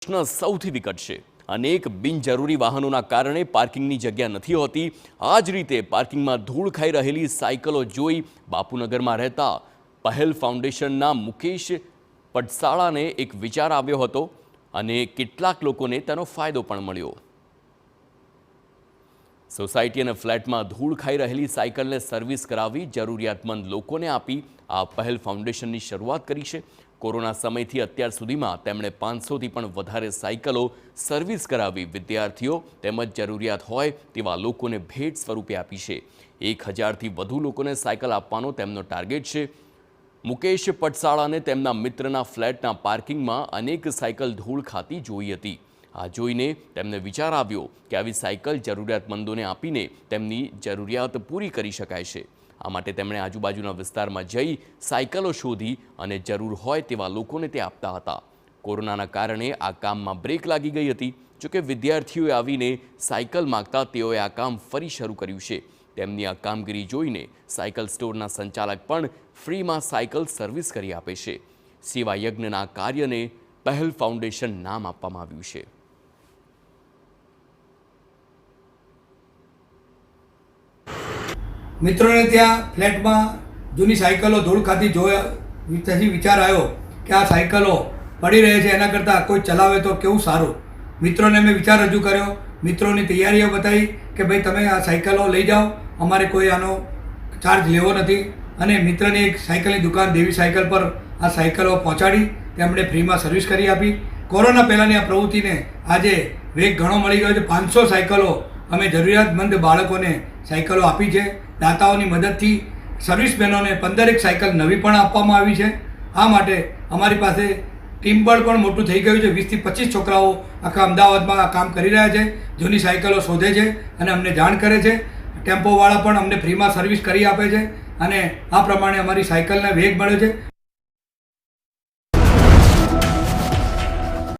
પ્રશ્ન સૌથી વિકટ છે। અનેક બિનજરૂરી વાહનોના કારણે પાર્કિંગની જગ્યા નથી હોતી। આ જ રીતે પાર્કિંગમાં ધૂળ ખાઈ રહેલી સાયકલો જોઈ બાપુનગરમાં રહેતા પહેલ ફાઉન્ડેશનના મુકેશ પટસાળાને એક વિચાર આવ્યો હતો અને કેટલાક લોકોને તેનો ફાયદો પણ મળ્યો। સોસાયટી અને ફ્લેટમાં ધૂળ ખાઈ રહેલી સાયકલને સર્વિસ કરાવી જરૂરિયાતમંદ લોકોને આપી આ પહેલ ફાઉન્ડેશનની શરૂઆત કરી છે। કોરોના સમયથી અત્યાર સુધીમાં તેમણે 500થી પણ વધારે સાયકલો સર્વિસ કરાવી વિદ્યાર્થીઓ તેમજ જરૂરિયાત હોય તેવા લોકોને ભેટ સ્વરૂપે આપી છે। 1000થી વધુ લોકોને સાયકલ આપવાનો તેમનો ટાર્ગેટ છે। મુકેશ પટસાળાને તેમના મિત્રના ફ્લેટના પાર્કિંગમાં અનેક સાયકલ ધૂળ ખાતી જોઈ હતી। આ જોઈને તેમને વિચાર આવ્યો કે આવી સાયકલ જરૂરિયાતમંદોને આપીને તેમની જરૂરિયાત પૂરી કરી શકાય છે। આ માટે તેમણે આજુબાજુના વિસ્તારમાં જઈ સાયકલો શોધી અને જરૂર હોય તેવા લોકોને તે આપતા હતા। કોરોનાના કારણે આ કામમાં બ્રેક લાગી ગઈ હતી। જોકે વિદ્યાર્થીઓએ આવીને સાયકલ માંગતા તેઓએ આ કામ ફરી શરૂ કર્યું છે। તેમની આ કામગીરી જોઈને સાયકલ સ્ટોરના સંચાલક પણ ફ્રીમાં સાયકલ સર્વિસ કરી આપે છે। સેવા યજ્ઞના કાર્યને પહેલ ફાઉન્ડેશન નામ આપવામાં આવ્યું છે। મિત્રોને ત્યાં ફ્લેટમાં જૂની સાયકલો ધૂળ ખાતી જોયા તેથી વિચાર આવ્યો કે આ સાયકલો પડી રહે છે એના કરતાં કોઈ ચલાવે તો કેવું સારું। મિત્રોને મેં વિચાર રજૂ કર્યો, મિત્રોની તૈયારીઓ બતાવી કે ભાઈ તમે આ સાયકલો લઈ જાઓ, અમારે કોઈ આનો ચાર્જ લેવો નથી। અને મિત્રની એક સાયકલની દુકાન દેવી સાયકલ પર આ સાયકલો પહોંચાડી તેમણે ફ્રીમાં સર્વિસ કરી આપી। કોરોના પહેલાંની આ પ્રવૃત્તિને આજે વેગ ઘણો મળી ગયો છે। 500 સાયકલો અમે જરૂરિયાતમંદ બાળકોને સાયકલો આપી છે। દાતાઓની મદદથી સર્વિસમેનોને 15 સાયકલ નવી પણ આપવામાં આવી છે। આ માટે અમારી પાસે ટીમબળ પણ મોટું થઈ ગયું છે। 20થી 25 છોકરાઓ આખા અમદાવાદમાં આ કામ કરી રહ્યા છે, જૂની સાયકલો શોધે છે અને અમને જાણ કરે છે। ટેમ્પોવાળા પણ અમને ફ્રીમાં સર્વિસ કરી આપે છે અને આ પ્રમાણે અમારી સાયકલને વેગ મળ્યો છે।